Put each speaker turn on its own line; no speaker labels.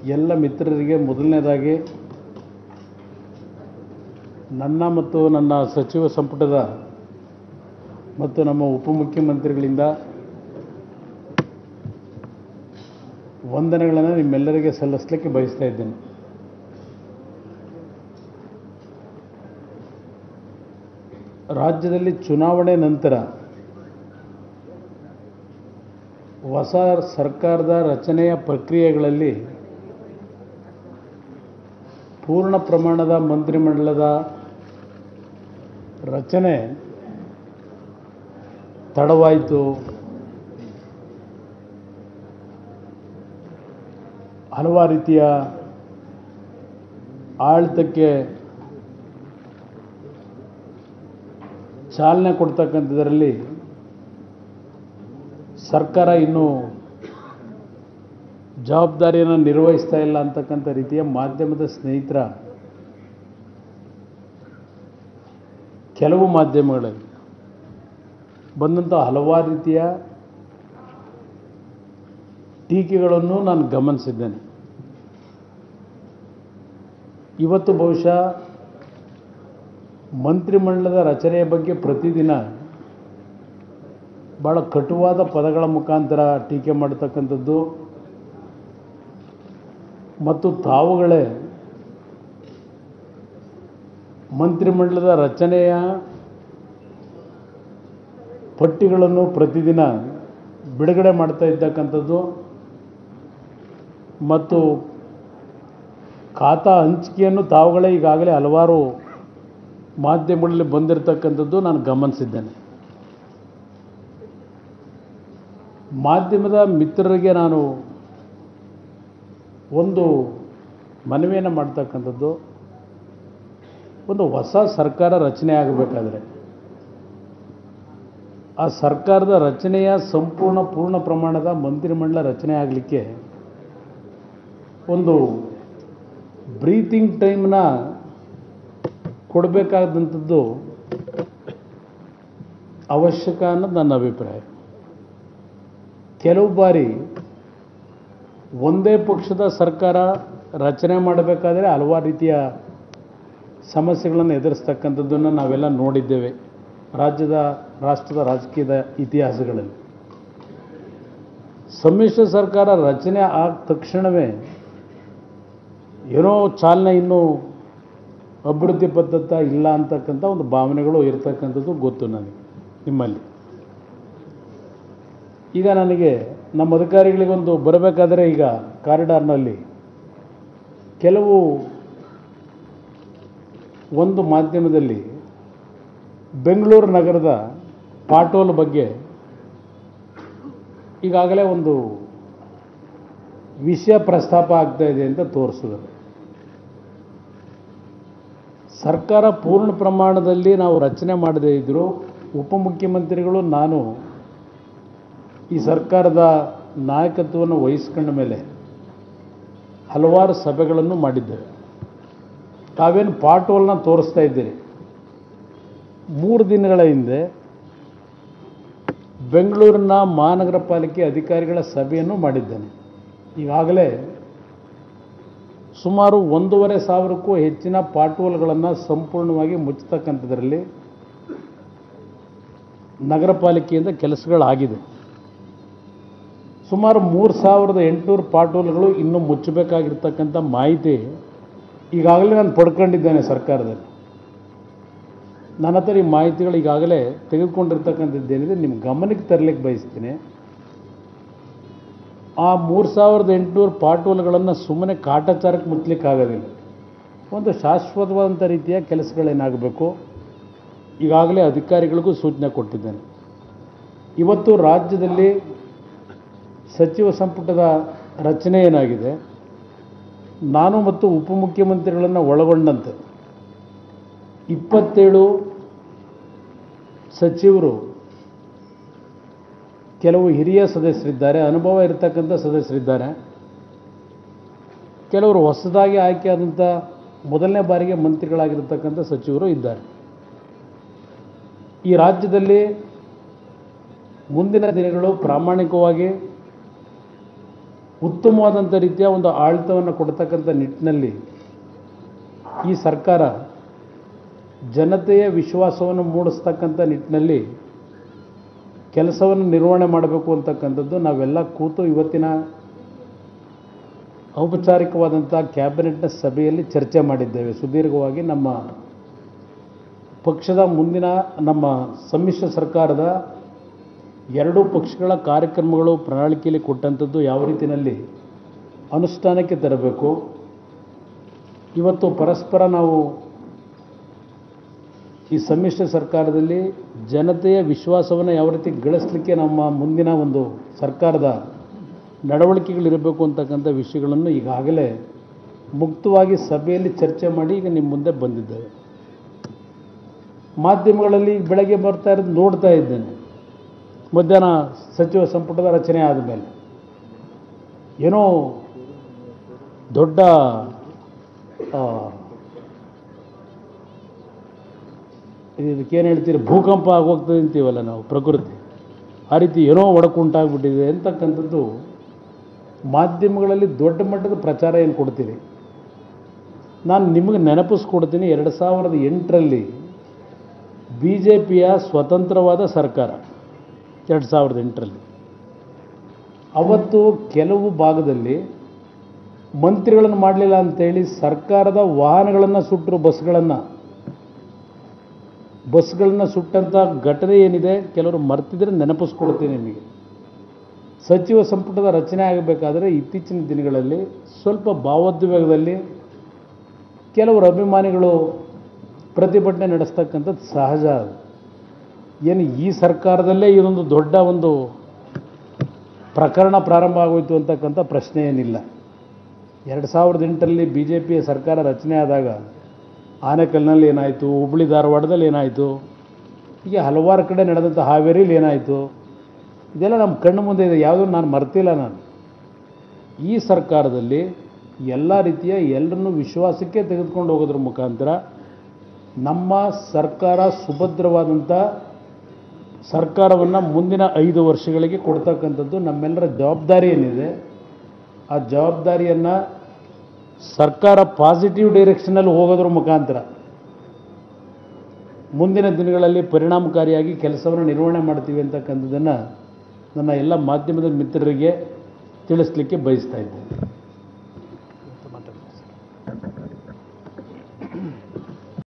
ಎಲ್ಲ ಮಿತ್ರರಿಗೆ ಮೊದಲನೇದಾಗಿ ನನ್ನ ಮತ್ತು ನನ್ನ ಸಚಿವ ಸಂಪುಟದ ಮತ್ತು ನಮ್ಮ ಉಪಮುಖ್ಯಮಂತ್ರಿಗಳಿಂದ ವಂದನೆಗಳನ್ನು ನಿಮ್ಮೆಲ್ಲರಿಗೆ ಸಲ್ಲಿಸಲಿಕ್ಕೆ ಬಯಸ್ತಾ ಇದ್ದೇನೆ. ರಾಜ್ಯದಲ್ಲಿ ಚುನಾವಣೆ ನಂತರ ಹೊಸ ಸರ್ಕಾರದ ರಚನೆಯ ಪ್ರಕ್ರಿಯೆಗಳಲ್ಲಿ ಪೂರ್ಣ ಪ್ರಮಾಣದ ಮಂತ್ರಿಮಂಡಲದ ರಚನೆ ತಡವಾಯಿತು. ಹಲವಾರು ರೀತಿಯ ಆಡಳಿತಕ್ಕೆ ಚಾಲನೆ ಕೊಡ್ತಕ್ಕಂಥದ್ರಲ್ಲಿ ಸರ್ಕಾರ ಇನ್ನೂ ಜವಾಬ್ದಾರಿಯನ್ನು ನಿರ್ವಹಿಸ್ತಾ ಇಲ್ಲ ಅಂತಕ್ಕಂಥ ರೀತಿಯ ಮಾಧ್ಯಮದ ಸ್ನೇಹಿತರ ಕೆಲವು ಮಾಧ್ಯಮಗಳಲ್ಲಿ ಬಂದಂಥ ಹಲವಾರು ರೀತಿಯ ಟೀಕೆಗಳನ್ನು ನಾನು ಗಮನಿಸಿದ್ದೇನೆ. ಇವತ್ತು ಬಹುಶಃ ಮಂತ್ರಿಮಂಡಲದ ರಚನೆಯ ಬಗ್ಗೆ ಪ್ರತಿದಿನ ಭಾಳ ಕಟುವಾದ ಪದಗಳ ಮುಖಾಂತರ ಟೀಕೆ ಮಾಡತಕ್ಕಂಥದ್ದು ಮತ್ತು ತಾವುಗಳೇ ಮಂತ್ರಿಮಂಡಲದ ರಚನೆಯ ಪಟ್ಟಿಗಳನ್ನು ಪ್ರತಿದಿನ ಬಿಡುಗಡೆ ಮಾಡ್ತಾ ಇದ್ದಕ್ಕಂಥದ್ದು ಮತ್ತು ಖಾತಾ ಹಂಚಿಕೆಯನ್ನು ತಾವುಗಳೇ ಈಗಾಗಲೇ ಹಲವಾರು ಮಾಧ್ಯಮಗಳಲ್ಲಿ ಬಂದಿರತಕ್ಕಂಥದ್ದು ನಾನು ಗಮನಿಸಿದ್ದೇನೆ. ಮಾಧ್ಯಮದ ಮಿತ್ರರಿಗೆ ನಾನು ಒಂದು ಮನವಿಯನ್ನು ಮಾಡ್ತಕ್ಕಂಥದ್ದು, ಒಂದು ಹೊಸ ಸರ್ಕಾರ ರಚನೆ ಆಗಬೇಕಾದ್ರೆ ಆ ಸರ್ಕಾರದ ರಚನೆಯ ಪೂರ್ಣ ಪ್ರಮಾಣದ ಮಂತ್ರಿಮಂಡಲ ರಚನೆ ಆಗಲಿಕ್ಕೆ ಒಂದು ಬ್ರೀತಿಂಗ್ ಟೈಮ್ನ ಕೊಡಬೇಕಾದಂಥದ್ದು ಅವಶ್ಯಕ ಅನ್ನೋದು ನನ್ನ ಅಭಿಪ್ರಾಯ. ಕೆಲವು ಬಾರಿ ಒಂದೇ ಪಕ್ಷದ ಸರ್ಕಾರ ರಚನೆ ಮಾಡಬೇಕಾದ್ರೆ ಹಲವಾರು ರೀತಿಯ ಸಮಸ್ಯೆಗಳನ್ನು ಎದುರಿಸ್ತಕ್ಕಂಥದ್ದನ್ನು ನಾವೆಲ್ಲ ನೋಡಿದ್ದೇವೆ ರಾಷ್ಟ್ರದ ರಾಜಕೀಯದ ಇತಿಹಾಸಗಳಲ್ಲಿ. ಸಮ್ಮಿಶ್ರ ಸರ್ಕಾರ ರಚನೆ ಆದ ತಕ್ಷಣವೇ ಏನೋ ಚಾಲನೆ ಇನ್ನೂ ಅಭಿವೃದ್ಧಿ ಪದ್ಧತಿ ಇಲ್ಲ ಅಂತಕ್ಕಂಥ ಒಂದು ಭಾವನೆಗಳು ಇರತಕ್ಕಂಥದ್ದು ಗೊತ್ತು ನನಗೆ ನಿಮ್ಮಲ್ಲಿ. ಈಗ ನನಗೆ ನಮ್ಮ ಅಧಿಕಾರಿಗಳಿಗೊಂದು ಬರಬೇಕಾದ್ರೆ ಈಗ ಕಾರಿಡಾರ್ನಲ್ಲಿ ಕೆಲವು ಒಂದು ಮಾಧ್ಯಮದಲ್ಲಿ ಬೆಂಗಳೂರು ನಗರದ ಪಾಟೋಲ್ ಬಗ್ಗೆ ಈಗಾಗಲೇ ಒಂದು ವಿಷಯ ಪ್ರಸ್ತಾಪ ಆಗ್ತಾ ಇದೆ ಅಂತ ತೋರಿಸಿದರು. ಸರ್ಕಾರ ಪೂರ್ಣ ಪ್ರಮಾಣದಲ್ಲಿ ನಾವು ರಚನೆ ಮಾಡದೇ ಇದ್ದರೂ ಉಪಮುಖ್ಯಮಂತ್ರಿಗಳು ನಾನು ಈ ಸರ್ಕಾರದ ನಾಯಕತ್ವವನ್ನು ವಹಿಸ್ಕೊಂಡ ಮೇಲೆ ಹಲವಾರು ಸಭೆಗಳನ್ನು ಮಾಡಿದ್ದೇವೆ. ತಾವೇನು ಪಾಟೋಲ್ನ ತೋರಿಸ್ತಾ ಇದ್ದೀರಿ, 3 ದಿನಗಳ ಹಿಂದೆ ಬೆಂಗಳೂರಿನ ಮಹಾನಗರ ಪಾಲಿಕೆ ಅಧಿಕಾರಿಗಳ ಸಭೆಯನ್ನು ಮಾಡಿದ್ದೇನೆ. ಈಗಾಗಲೇ ಸುಮಾರು 1,500ಕ್ಕೂ ಹೆಚ್ಚಿನ ಪಾಟೋಲ್ಗಳನ್ನು ಸಂಪೂರ್ಣವಾಗಿ ಮುಚ್ಚತಕ್ಕಂಥದ್ರಲ್ಲಿ ನಗರ ಪಾಲಿಕೆಯಿಂದ ಕೆಲಸಗಳಾಗಿದೆ. ಸುಮಾರು 3,800 ಪಾಟೋಲ್ಗಳು ಇನ್ನೂ ಮುಚ್ಚಬೇಕಾಗಿರ್ತಕ್ಕಂಥ ಮಾಹಿತಿ ಈಗಾಗಲೇ ನಾನು ಪಡ್ಕೊಂಡಿದ್ದೇನೆ ಸರ್ಕಾರದಲ್ಲಿ. ನನ್ನ ಹತ್ರ ಈ ಮಾಹಿತಿಗಳು ಈಗಾಗಲೇ ತೆಗೆದುಕೊಂಡಿರ್ತಕ್ಕಂಥದ್ದೇನಿದೆ ನಿಮ್ಮ ಗಮನಕ್ಕೆ ತರಲಿಕ್ಕೆ ಬಯಸ್ತೀನಿ. ಆ 3,800 ಪಾಟೋಲ್ಗಳನ್ನು ಸುಮ್ಮನೆ ಕಾಟಾಚಾರಕ್ಕೆ ಮುಚ್ಚಲಿಕ್ಕಾಗೋದಿಲ್ಲ. ಒಂದು ಶಾಶ್ವತವಾದಂಥ ರೀತಿಯ ಕೆಲಸಗಳೇನಾಗಬೇಕು ಈಗಾಗಲೇ ಅಧಿಕಾರಿಗಳಿಗೂ ಸೂಚನೆ ಕೊಟ್ಟಿದ್ದೇನೆ. ಇವತ್ತು ರಾಜ್ಯದಲ್ಲಿ ಸಚಿವ ಸಂಪುಟದ ರಚನೆ ಏನಾಗಿದೆ, ನಾನು ಮತ್ತು ಉಪಮುಖ್ಯಮಂತ್ರಿಗಳನ್ನು ಒಳಗೊಂಡಂತೆ 27 ಸಚಿವರು, ಕೆಲವು ಹಿರಿಯ ಸದಸ್ಯರಿದ್ದಾರೆ, ಅನುಭವ ಇರತಕ್ಕಂಥ ಸದಸ್ಯರಿದ್ದಾರೆ, ಕೆಲವರು ಹೊಸದಾಗಿ ಆಯ್ಕೆಯಾದಂಥ ಮೊದಲನೇ ಬಾರಿಗೆ ಮಂತ್ರಿಗಳಾಗಿರ್ತಕ್ಕಂಥ ಸಚಿವರು ಇದ್ದಾರೆ. ಈ ರಾಜ್ಯದಲ್ಲಿ ಮುಂದಿನ ದಿನಗಳು ಪ್ರಾಮಾಣಿಕವಾಗಿ ಉತ್ತಮವಾದಂಥ ರೀತಿಯ ಒಂದು ಆಡಳಿತವನ್ನು ಕೊಡ್ತಕ್ಕಂಥ ನಿಟ್ಟಿನಲ್ಲಿ ಈ ಸರ್ಕಾರ ಜನತೆಯ ವಿಶ್ವಾಸವನ್ನು ಮೂಡಿಸ್ತಕ್ಕಂಥ ನಿಟ್ಟಿನಲ್ಲಿ ಕೆಲಸವನ್ನು ನಿರ್ವಹಣೆ ಮಾಡಬೇಕು ಅಂತಕ್ಕಂಥದ್ದು ನಾವೆಲ್ಲ ಕೂತು ಇವತ್ತಿನ ಔಪಚಾರಿಕವಾದಂಥ ಕ್ಯಾಬಿನೆಟ್ನ ಸಭೆಯಲ್ಲಿ ಚರ್ಚೆ ಮಾಡಿದ್ದೇವೆ. ಸುದೀರ್ಘವಾಗಿ ನಮ್ಮ ಪಕ್ಷದ ಮುಂದಿನ ನಮ್ಮ ಸಮ್ಮಿಶ್ರ ಸರ್ಕಾರದ ಎರಡೂ ಪಕ್ಷಗಳ ಕಾರ್ಯಕ್ರಮಗಳು ಪ್ರಣಾಳಿಕೆಯಲ್ಲಿ ಕೊಟ್ಟಂಥದ್ದು ಯಾವ ರೀತಿಯಲ್ಲಿ ಅನುಷ್ಠಾನಕ್ಕೆ ತರಬೇಕು. ಇವತ್ತು ಪರಸ್ಪರ ನಾವು ಈ ಸಮ್ಮಿಶ್ರ ಸರ್ಕಾರದಲ್ಲಿ ಜನತೆಯ ವಿಶ್ವಾಸವನ್ನು ಯಾವ ರೀತಿ ಗಳಿಸಲಿಕ್ಕೆ ನಮ್ಮ ಮುಂದಿನ ಒಂದು ಸರ್ಕಾರದ ನಡವಳಿಕೆಗಳಿರಬೇಕು ಅಂತಕ್ಕಂಥ ವಿಷಯಗಳನ್ನು ಈಗಾಗಲೇ ಮುಕ್ತವಾಗಿ ಸಭೆಯಲ್ಲಿ ಚರ್ಚೆ ಮಾಡಿ ಈಗ ನಿಮ್ಮ ಮುಂದೆ ಬಂದಿದ್ದೇವೆ. ಮಾಧ್ಯಮಗಳಲ್ಲಿ ಬೆಳಗ್ಗೆ ಬರ್ತಾ ಇರೋದು ನೋಡ್ತಾ ಇದ್ದೇನೆ. ಮಧ್ಯಾಹ್ನ ಸಚಿವ ಸಂಪುಟದ ರಚನೆ ಆದಮೇಲೆ ಏನೋ ದೊಡ್ಡ ಇದಕ್ಕೇನು ಹೇಳ್ತೀರಿ, ಭೂಕಂಪ ಆಗೋಗ್ತದೆ ಅಂತೀವಲ್ಲ ನಾವು, ಪ್ರಕೃತಿ ಆ ರೀತಿ ಏನೋ ಒಡಕುಂಟಾಗ್ಬಿಟ್ಟಿದೆ ಅಂತಕ್ಕಂಥದ್ದು ಮಾಧ್ಯಮಗಳಲ್ಲಿ ದೊಡ್ಡ ಮಟ್ಟದ ಪ್ರಚಾರ ಏನು ಕೊಡ್ತೀರಿ. ನಾನು ನಿಮಗೆ ನೆನಪಿಸ್ಕೊಡ್ತೀನಿ, 2008ರಲ್ಲಿ BJPಯ ಸ್ವತಂತ್ರವಾದ ಸರ್ಕಾರ 2008ರಲ್ಲಿ ಅವತ್ತು ಕೆಲವು ಭಾಗದಲ್ಲಿ ಮಂತ್ರಿಗಳನ್ನು ಮಾಡಲಿಲ್ಲ ಅಂತೇಳಿ ಸರ್ಕಾರದ ವಾಹನಗಳನ್ನು ಸುಟ್ಟರು, ಬಸ್ಗಳನ್ನು ಸುಟ್ಟಂಥ ಘಟನೆ ಏನಿದೆ ಕೆಲವರು ಮರ್ತಿದ್ರೆ ನೆನಪಿಸ್ಕೊಡ್ತೀನಿ ನಿಮಗೆ. ಸಚಿವ ಸಂಪುಟದ ರಚನೆ ಆಗಬೇಕಾದರೆ ಇತ್ತೀಚಿನ ದಿನಗಳಲ್ಲಿ ಸ್ವಲ್ಪ ಭಾವೋದ್ವೇಗದಲ್ಲಿ ಕೆಲವರು ಅಭಿಮಾನಿಗಳು ಪ್ರತಿಭಟನೆ ನಡೆಸ್ತಕ್ಕಂಥದ್ದು ಸಹಜ. ಏನು ಈ ಸರ್ಕಾರದಲ್ಲೇ ಇದೊಂದು ದೊಡ್ಡ ಒಂದು ಪ್ರಕರಣ ಪ್ರಾರಂಭ ಆಗೋಯ್ತು ಅಂತಕ್ಕಂಥ ಪ್ರಶ್ನೆ ಏನಿಲ್ಲ. 2008ರಲ್ಲಿ BJPಯ ಸರ್ಕಾರ ರಚನೆ ಆದಾಗ ಆನೇಕಲ್ನಲ್ಲಿ ಏನಾಯಿತು, ಹುಬ್ಬಳ್ಳಿ ಧಾರವಾಡದಲ್ಲಿ ಏನಾಯಿತು, ಹೀಗೆ ಹಲವಾರು ಕಡೆ ನಡೆದಂಥ ಹಾವೇರಿಲಿ ಏನಾಯಿತು, ಇದೆಲ್ಲ ನಮ್ಮ ಕಣ್ಣು ಮುಂದೆ ಇದೆ. ಯಾವುದೂ ನಾನು ಮರ್ತಿಲ್ಲ. ನಾನು ಈ ಸರ್ಕಾರದಲ್ಲಿ ಎಲ್ಲ ರೀತಿಯ ಎಲ್ಲರನ್ನೂ ವಿಶ್ವಾಸಕ್ಕೆ ತೆಗೆದುಕೊಂಡು ಹೋಗೋದ್ರ ಮುಖಾಂತರ ನಮ್ಮ ಸರ್ಕಾರ ಸುಭದ್ರವಾದಂಥ ಸರ್ಕಾರವನ್ನು ಮುಂದಿನ 5 ವರ್ಷಗಳಿಗೆ ಕೊಡ್ತಕ್ಕಂಥದ್ದು ನಮ್ಮೆಲ್ಲರ ಜವಾಬ್ದಾರಿ ಏನಿದೆ. ಆ ಜವಾಬ್ದಾರಿಯನ್ನು ಸರ್ಕಾರ ಪಾಸಿಟಿವ್ ಡೈರೆಕ್ಷನಲ್ಲಿ ಹೋಗೋದ್ರ ಮುಖಾಂತರ ಮುಂದಿನ ದಿನಗಳಲ್ಲಿ ಪರಿಣಾಮಕಾರಿಯಾಗಿ ಕೆಲಸವನ್ನು ನಿರ್ವಹಣೆ ಮಾಡ್ತೀವಿ ಅಂತಕ್ಕಂಥದ್ದನ್ನು ನನ್ನ ಎಲ್ಲ ಮಾಧ್ಯಮದ ಮಿತ್ರರಿಗೆ ತಿಳಿಸ್ಲಿಕ್ಕೆ ಬಯಸ್ತಾ ಇದ್ದೇನೆ.